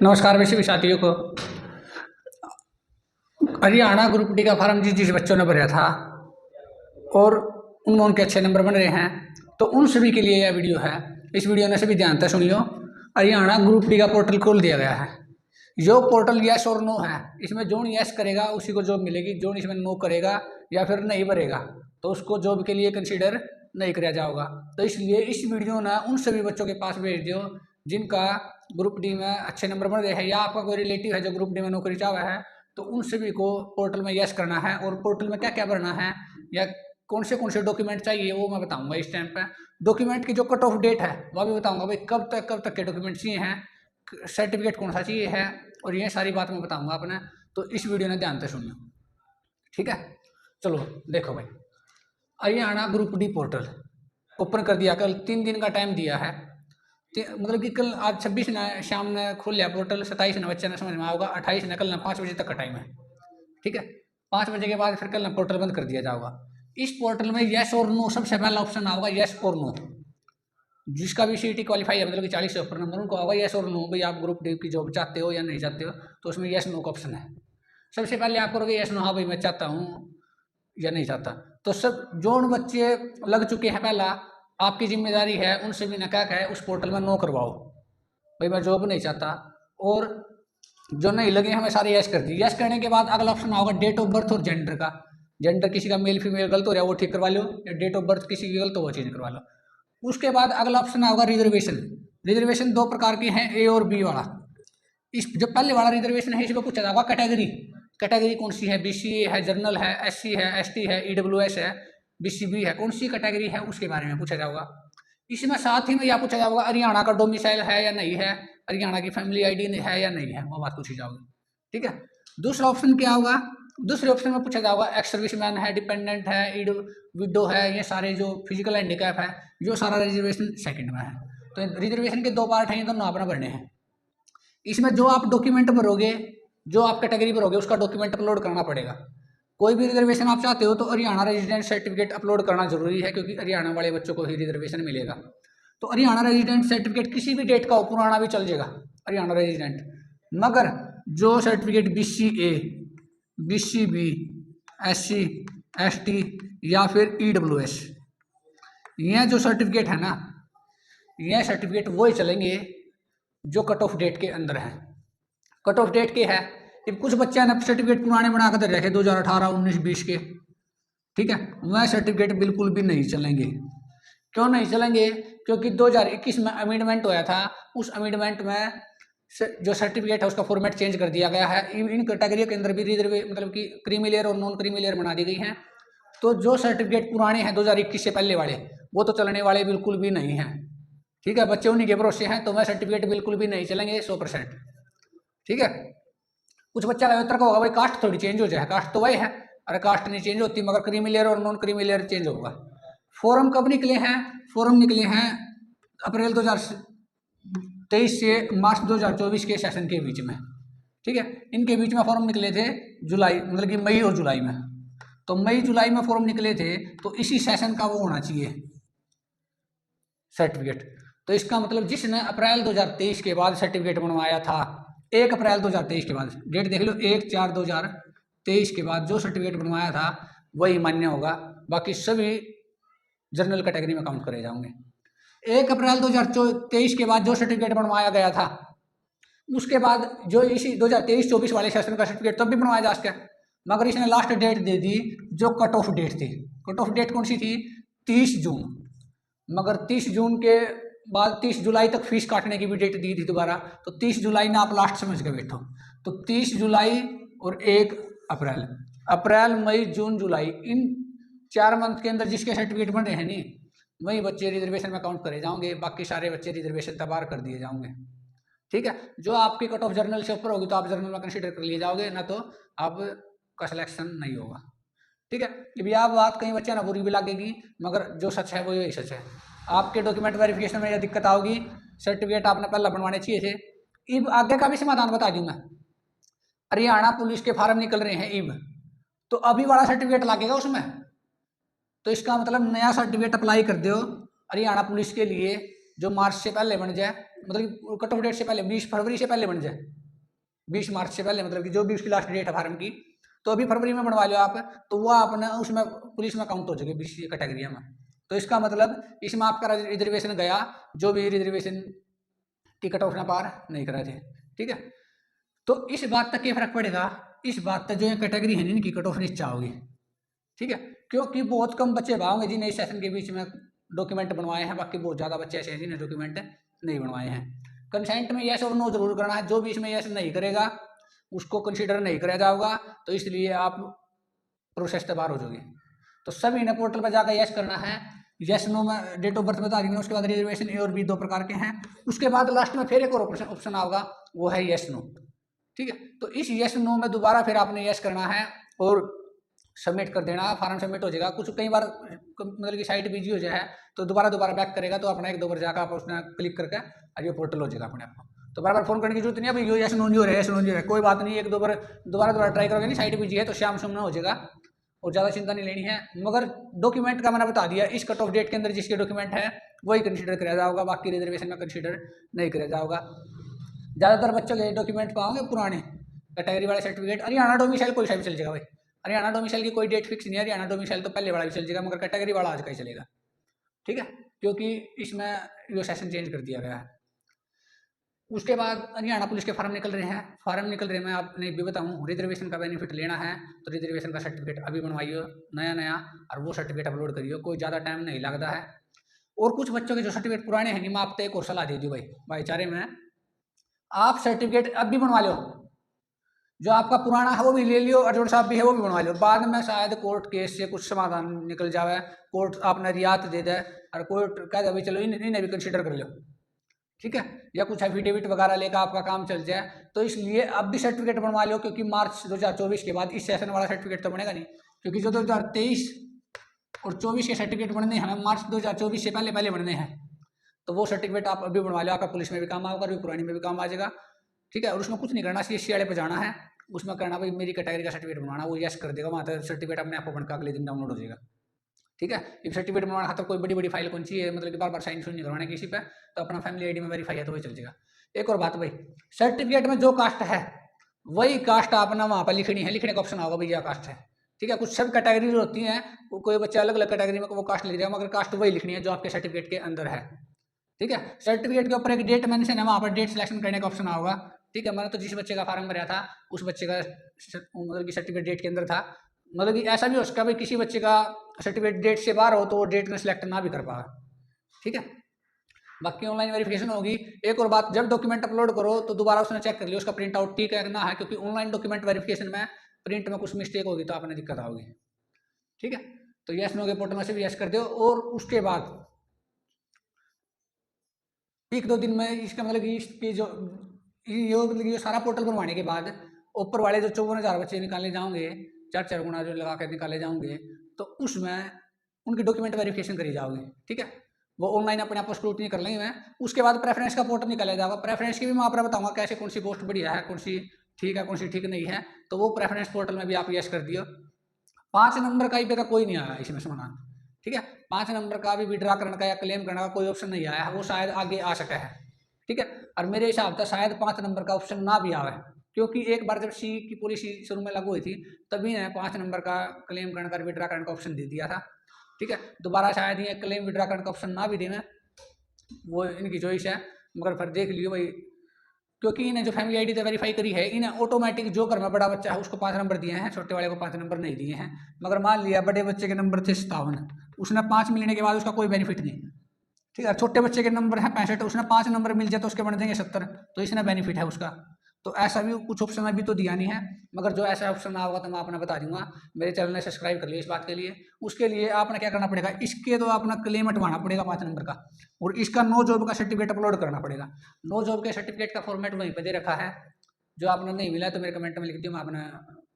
नमस्कार वैसे भी साथियों को। हरियाणा ग्रुप डी का फॉर्म जिस जिस बच्चों ने भरा था और उनमें उनके अच्छे नंबर बन रहे हैं, तो उन सभी के लिए यह वीडियो है। इस वीडियो ने सभी ध्यान से सुनियो। हरियाणा ग्रुप डी का पोर्टल खोल दिया गया है। जो पोर्टल यस और नो है, इसमें जोन यस करेगा उसी को जॉब मिलेगी, जोन इसमें नो करेगा या फिर नहीं भरेगा तो उसको जॉब के लिए कंसीडर नहीं किया जाएगा। तो इसलिए इस वीडियो ने उन सभी बच्चों के पास भेज दियो जिनका ग्रुप डी में अच्छे नंबर बन रहे हैं, या आपका कोई रिलेटिव है जो ग्रुप डी में नौकरी चाह रहा है, तो उन सभी को पोर्टल में यस करना है। और पोर्टल में क्या क्या भरना है या कौन से डॉक्यूमेंट चाहिए वो मैं बताऊंगा इस टाइम पे। डॉक्यूमेंट की जो कट ऑफ डेट है वह भी बताऊंगा, भाई कब तक के डॉक्यूमेंट चाहिए हैं, सर्टिफिकेट कौन सा चाहिए है, और ये सारी बात मैं बताऊंगा अपने। तो इस वीडियो ने ध्यान से सुनियो, ठीक है। चलो देखो भाई, Haryana group D portal open कर दिया। कल 3 दिन का टाइम दिया है, मतलब कि कल आज 26 ने शाम ने खोल लिया पोर्टल, 27 ने बच्चे ने समझ में आएगा, 28 ने कल ना 5 बजे तक का टाइम है, ठीक है। 5 बजे के बाद फिर कल ना पोर्टल बंद कर दिया जाएगा। इस पोर्टल में यस और नो सबसे पहला ऑप्शन आएगा, यस और नो। जिसका भी सीईटी क्वालिफाई है, मतलब कि 40 से ऊपर नंबर, उनको होगा यस और नो, भाई आप ग्रुप डी की जॉब चाहते हो या नहीं चाहते हो, तो उसमें यस नो का ऑप्शन है। सबसे पहले आप करोगे यस नो, हाँ भाई मैं चाहता हूँ या नहीं चाहता। तो सब जो बच्चे लग चुके हैं पहला, आपकी जिम्मेदारी है उन सभी ने क्या है उस पोर्टल में नो करवाओ, भाई मैं जॉब नहीं चाहता। और जो नहीं लगे हमें सारे यस कर दी। यस करने के बाद अगला ऑप्शन होगा डेट ऑफ बर्थ और जेंडर का। जेंडर किसी का मेल फीमेल गलत हो रहा है वो ठीक करवा लो, या डेट ऑफ बर्थ किसी की गलत हो वो चेंज करवा लो। उसके बाद अगला ऑप्शन होगा रिजर्वेशन। रिजर्वेशन 2 प्रकार के हैं, ए और बी वाला। इस जो पहले वाला रिजर्वेशन है इसमें पूछा जाएगा कैटेगरी, कैटेगरी कौन सी है, बीसीए है, जनरल है, एससी है, एसटी है, ईडब्ल्यूएस है, बीसीबी है, कौन सी कैटेगरी है उसके बारे में पूछा जाएगा। इसमें साथ ही में यह पूछा जाएगा हरियाणा का डोमिसाइल है या नहीं है, हरियाणा की फैमिली आईडी है या नहीं है, वो बात पूछी जाएगी, ठीक है। दूसरा ऑप्शन क्या होगा, दूसरे ऑप्शन में पूछा जाएगा एक्स सर्विसमैन है, डिपेंडेंट है, विडो है, ये सारे जो फिजिकल हैंडीकैप है, जो सारा रिजर्वेशन सेकंड में है। तो रिजर्वेशन के 2 पार्ट हैं, ये दोनों अपना भरने हैं। इसमें जो आप डॉक्यूमेंट भरोगे, जो आप कैटेगरी भरोगे उसका डॉक्यूमेंट अपलोड करना पड़ेगा। कोई भी रिजर्वेशन आप चाहते हो तो हरियाणा रेजिडेंट सर्टिफिकेट अपलोड करना जरूरी है, क्योंकि हरियाणा वाले बच्चों को ही रिजर्वेशन मिलेगा। तो हरियाणा रेजिडेंट सर्टिफिकेट किसी भी डेट का हो, पुराना भी चल जाएगा हरियाणा रेजिडेंट, मगर जो certificate BCA, BCB, SC, ST या फिर EWS, यह जो सर्टिफिकेट है ना, यह सर्टिफिकेट वही चलेंगे जो कट ऑफ डेट के अंदर है। कट ऑफ डेट के है, कुछ बच्चे ने सर्टिफिकेट पुराने बना कर रखे 2018, 19, 20 के, ठीक है, वह सर्टिफिकेट बिल्कुल भी नहीं चलेंगे। क्यों नहीं चलेंगे? क्योंकि 2021 में अमेंडमेंट हुआ था, उस अमेंडमेंट में जो सर्टिफिकेट है उसका फॉर्मेट चेंज कर दिया गया है। इन कैटेगरी के अंदर भी मतलब कि क्रीमी लेयर और नॉन क्रीमी लेयर बना दी गई हैं। तो जो सर्टिफिकेट पुराने हैं 2021 से पहले वाले, वो तो चलने वाले बिल्कुल भी नहीं हैं, ठीक है। बच्चे उन्हीं के भरोसे हैं, तो वह सर्टिफिकेट बिल्कुल भी नहीं चलेंगे 100%, ठीक है। कुछ बच्चा का होगा भाई कास्ट थोड़ी चेंज हो जाए, कास्ट तो वही है, अरे कास्ट नहीं चेंज होती, मगर क्रीमी लेयर और नॉन क्रीमी लेयर चेंज होगा। फॉर्म कब निकले हैं? फॉर्म निकले हैं अप्रैल 2023 से मार्च 2024 के सेशन के बीच में, ठीक है। इनके बीच में फॉर्म निकले थे जुलाई, मतलब कि मई और जुलाई में। तो मई जुलाई में फॉर्म निकले थे, तो इसी सेशन का वो होना चाहिए सर्टिफिकेट। तो इसका मतलब जिसने अप्रैल 2023 के बाद सर्टिफिकेट बनवाया था, 1 अप्रैल 2023 के बाद, डेट देख लो, 1/4/2023 के बाद जो सर्टिफिकेट बनवाया था वही मान्य होगा, बाकी सभी जनरल कैटेगरी में काउंट करे जाएंगे। 1 अप्रैल 2023 के बाद जो सर्टिफिकेट बनवाया गया था, उसके बाद जो इसी 2023-24 वाले सेशन का सर्टिफिकेट तब भी बनवाया जा सके, मगर इसने लास्ट डेट दे दी जो कट ऑफ डेट थी। कट ऑफ डेट कौन सी थी? 30 जून। मगर 30 जून के बाद 30 जुलाई तक फीस काटने की भी डेट दी थी दोबारा, तो 30 जुलाई ना आप लास्ट समझ के बैठो। तो 30 जुलाई और 1 अप्रैल, अप्रैल मई जून जुलाई, इन 4 मंथ के अंदर जिसके सर्टिफिकेट बन रहे हैं नहीं, वही बच्चे रिजर्वेशन में काउंट करे जाओगे, बाकी सारे बच्चे रिजर्वेशन तबार कर दिए जाओगे, ठीक है। जो आपकी कट ऑफ जर्नल से ऊपर होगी तो आप जर्नल में कंसीडर कर लिए जाओगे, ना तो आपका सिलेक्शन नहीं होगा, ठीक है। अब यह बात कई बच्चे ना बुरी भी लगेगी, मगर जो सच है वो यही सच है। आपके डॉक्यूमेंट वेरिफिकेशन में यह दिक्कत आओगी, सर्टिफिकेट आपने पहले बनवाने चाहिए थे। इब आगे का भी समाधान बता दूं मैं। हरियाणा पुलिस के फार्म निकल रहे हैं इब, तो अभी वाला सर्टिफिकेट लगेगा उसमें, तो इसका मतलब नया सर्टिफिकेट अप्लाई कर दो हरियाणा पुलिस के लिए, जो मार्च से पहले बन जाए, मतलब कट ऑफ डेट से पहले 20 फरवरी से पहले बन जाए, 20 मार्च से पहले, मतलब कि जो भी उसकी लास्ट डेट है फार्म की, तो अभी फरवरी में बनवा लो आप, तो वो अपना उसमें पुलिस में काउंट हो जाएगी BC कैटेगरी में। तो इसका मतलब इसमें आपका रिजर्वेशन गया, जो भी रिजर्वेशन की कट ऑफ ना पार नहीं करा थे। ठीक है, तो इस बात तक क्या फर्क पड़ेगा, इस बात तक जो ये कैटेगरी है ना इनकी कट ऑफ नीचे आओगी। ठीक है, क्योंकि बहुत कम बच्चे भागोगे जिन्हें इस सेशन के बीच में डॉक्यूमेंट बनवाए हैं, बाकी बहुत ज़्यादा बच्चे ऐसे हैं जिन्हें डॉक्यूमेंट नहीं बनवाए हैं। कंसेंट में यस और नो जरूर करना है, जो भी इसमें यस नहीं करेगा उसको कंसीडर नहीं करा जाएगा, तो इसलिए आप प्रोसेस से बाहर हो जाओगे। तो सभी ने पोर्टल पर जाकर यस करना है, यस नो में डेट ऑफ बर्थ बता देंगे, उसके बाद रिजर्वेशन ए और बी 2 प्रकार के हैं, उसके बाद लास्ट में फिर एक और ऑप्शन आएगा, वो है यस नो। ठीक है, तो इस यस नो में दोबारा फिर आपने यस करना है और सबमिट कर देना, फार्म सबमिट हो जाएगा। कुछ कई बार मतलब कि साइट बिजी हो जाए तो दोबारा बैक करेगा, तो अपना 1-2 बार जाकर आप उसने क्लिक करके और ये पोर्टल हो जाएगा अपने आप को। तो बार फोन करने की जरूरत नहीं है, अभी यस नो नहीं हो रहा है, यस नो नहीं हो रहा है, कोई बात नहीं, 1-2 बार दोबारा ट्राई करोगे, नहीं साइट बिजी है तो शाम में हो जाएगा, और ज़्यादा चिंता नहीं लेनी है। मगर डॉक्यूमेंट का मैंने बता दिया, इस कट ऑफ डेट के अंदर जिसके डॉक्यूमेंट है वही कंसीडर किया जाएगा, बाकी रिजर्वेशन में कंसीडर नहीं किया जाएगा। ज़्यादातर बच्चों के डॉक्यूमेंट पाओगे पुराने कैटेगरी वाले सर्टिफिकेट, हरियाणा डोमिसाइल कोई सा भी चल जाएगा भाई, हरियाणा डोमिसाइल की कोई डेट फिक्स नहीं है, हरियाणा डोमिसाइल तो पहले वाला भी चल जाएगा, मगर कैटेगरी वाला आज का ही चलेगा। ठीक है, क्योंकि इसमें जो सेशन चेंज कर दिया गया है। उसके बाद हरियाणा पुलिस के फार्म निकल रहे हैं, फार्म निकल रहे हैं, मैं आपने भी बताऊँ, रिजर्वेशन का बेनिफिट लेना है तो रिजर्वेशन का सर्टिफिकेट अभी बनवाइए नया, और वो सर्टिफिकेट अपलोड करिए, कोई ज़्यादा टाइम नहीं लगता है। और कुछ बच्चों के जो सर्टिफिकेट पुराने हैं नहीं, मैं आपको एक और सलाह दे दी भाईचारे में, आप सर्टिफिकेट अब भी बनवा लो, जो आपका पुराना है वो भी ले लियो, और जो साहब भी है वो भी बनवा लो, बाद में शायद कोर्ट केस से कुछ समाधान निकल जाए, कोर्ट आपने रियायत दे दे और कोर्ट कह दे भाई चलो इन्हें भी कंसीडर कर लो। ठीक है, या कुछ एफिडेविट वगैरह लेकर आपका काम चल जाए, तो इसलिए अब भी सर्टिफिकेट बनवा लो, क्योंकि मार्च 2024 के बाद इस सेशन वाला सर्टिफिकेट तो बनेगा नहीं, क्योंकि जो 2023 और 24 के सर्टिफिकेट बनने हैं मार्च 2024 से पहले बनने हैं, तो वो सर्टिफिकेट आप अभी बनवा लो, आपका पुलिस में भी काम आएगा और पुरानी में भी काम आ जाएगा। ठीक है, और उसमें कुछ नहीं करना, CSC वाले पे जाना है, उसमें करना भाई मेरी कैटेगरी का सर्टिफिकेट बनवाना, वो यस कर देगा, वहाँ तक सर्टिफिकेट अपने आपको बनकर अगले दिन डाउनलोड हो जाएगा। ठीक है, ये सर्टिफिकेट बनवाना तो कोई बड़ी फाइल कौन सी है, मतलब कि बार साइन नहीं करवाना किसी पे, तो अपना फैमिली ID में वेरीफाई है तो वही चल जाएगा। एक और बात भाई, सर्टिफिकेट में जो कास्ट है वही कास्ट आपने वहाँ पर लिखनी है, लिखने का ऑप्शन होगा भैया कास्ट है। ठीक है, कुछ सब कैटेगरी होती हैं, कोई बच्चा अलग अलग कैटेगरी में वो कास्ट लिख देगा, मगर कास्ट वही लिखनी है जो आपके सर्टिफिकेट के अंदर है। ठीक है, सर्टिफिकेट के ऊपर एक डेट मेंशन है, वहाँ पर डेट सिलेक्शन करने का ऑप्शन होगा। ठीक है, मैंने तो जिस बच्चे का फार्म भरा था उस बच्चे का मतलब कि सर्टिफिकेट डेट के अंदर था, मतलब कि ऐसा भी हो सकता है भाई किसी बच्चे का सर्टिफिकेट डेट से बाहर हो तो वो डेट में सिलेक्ट ना भी कर पाए। ठीक है, बाकी ऑनलाइन वेरिफिकेशन होगी। एक और बात, जब डॉक्यूमेंट अपलोड करो तो दोबारा उसने चेक कर लियो उसका प्रिंट आउट ठीक है ना है, क्योंकि ऑनलाइन डॉक्यूमेंट वेरिफिकेशन में प्रिंट में कुछ मिस्टेक होगी तो आपने दिक्कत आओगी। ठीक है, तो यस नो के पोर्टल में से भी यस कर दो, और उसके बाद 1-2 दिन में इसका मतलब कि इसकी जो ये सारा पोर्टल बनवाने के बाद ऊपर वाले जो 54,000 बच्चे निकालने जाओगे, 4 गुना जो लगा कर निकाले जाओगे, तो उसमें उनकी डॉक्यूमेंट वेरिफिकेशन करी जाओगी। ठीक है, वो ऑनलाइन अपने आप को स्क्रूटनी कर लेंगे। उसके बाद प्रेफरेंस का पोर्टल निकाला जाएगा, प्रेफरेंस की भी मैं आपको बताऊंगा कैसे कौन सी पोस्ट बढ़िया है, कौन सी ठीक है, कौन सी ठीक नहीं है, तो वो प्रेफरेंस पोर्टल में भी आप यस कर दियो। 5 नंबर का ही कोई नहीं आया इसमें समाधान। ठीक है, 5 नंबर का भी विड्रा करने का या क्लेम करने का कोई ऑप्शन नहीं आया है, वो शायद आगे आ सका है। ठीक है, और मेरे हिसाब से शायद 5 नंबर का ऑप्शन ना भी आवे, क्योंकि एक बार जब सी की पॉलिसी शुरू में लागू हुई थी तभी ने 5 नंबर का क्लेम करने का विड्रा करने का ऑप्शन दे दिया था। ठीक है, दोबारा शायद ये क्लेम विड्रा करने का ऑप्शन ना भी देना, वो इनकी चॉइस है, मगर फिर देख लियो भाई, क्योंकि इन्हें जो फैमिली ID से वेरीफाई करी है इन्हें ऑटोमेटिक जो घर में बड़ा बच्चा है उसको 5 नंबर दिए हैं, छोटे वाले को 5 नंबर नहीं दिए हैं। मगर मान लिया बड़े बच्चे के नंबर थे 57, उसने 5 मिलने के बाद उसका कोई बेनिफिट नहीं। ठीक है, छोटे बच्चे के नंबर है 65, उसने 5 नंबर मिल जाए तो उसके बन देंगे 70, तो इसने बेनिफिट है उसका। तो ऐसा भी कुछ ऑप्शन अभी तो दिया नहीं है, मगर जो ऐसा ऑप्शन ना होगा तो मैं आपने बता दूंगा। मेरे चैनल ने सब्सक्राइब कर लिया इस बात के लिए। उसके लिए आपने क्या करना पड़ेगा, इसके तो अपना क्लेम हटवाना पड़ेगा 5 नंबर का, और इसका नो जॉब का सर्टिफिकेट अपलोड करना पड़ेगा। नो जॉब के सर्टिफिकेट का फॉर्मेट वहीं पर दे रखा है, जो आपने नहीं मिला तो मेरे कमेंट में लिख दियो, मैं आपने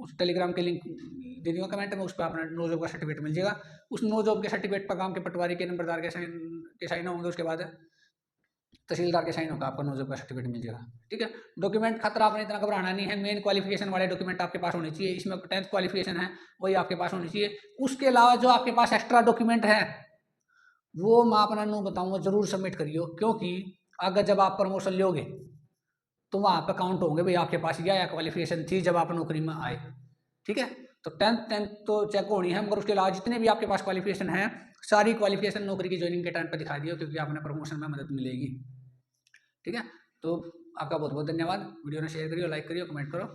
उस टेलीग्राम के लिंक दे दूँगा कमेंट में, उस पर अपना नो जॉब का सर्टिफिकेट मिल जाएगा। उस नो जॉब के सर्टिफिकेट पर काम के पटवारी के नंबरदार के साइन होंगे, उसके बाद तहसीलदार के साइन होगा, आपका नो जॉब का सर्टिफिकेट मिल जाएगा। ठीक है, डॉक्यूमेंट खतरा आपने इतना घबराना नहीं है, मेन क्वालिफिकेशन वाले डॉक्यूमेंट आपके पास होने चाहिए, इसमें 10th क्वालिफिकेशन है वही आपके पास होनी चाहिए। उसके अलावा जो आपके पास एक्स्ट्रा डॉक्यूमेंट है वो मैं अपना नो बताऊँगा, ज़रूर सबमिट करियो, क्योंकि अगर जब आप प्रमोशन लोगे तो वहाँ पे काउंट होंगे भाई आपके पास यह क्वालिफिकेशन थी जब आप नौकरी में आए। ठीक है, तो टेंथ तो चेक होनी है, मगर उसके अलावा जितने भी आपके पास क्वालिफिकेशन है, सारी क्वालिफिकेशन नौकरी की ज्वाइनिंग के टाइम पर दिखा दियो, क्योंकि आपने प्रमोशन में मदद मिलेगी। ठीक है, तो आपका बहुत बहुत धन्यवाद। वीडियो ने शेयर करियो, लाइक करियो, कमेंट करो।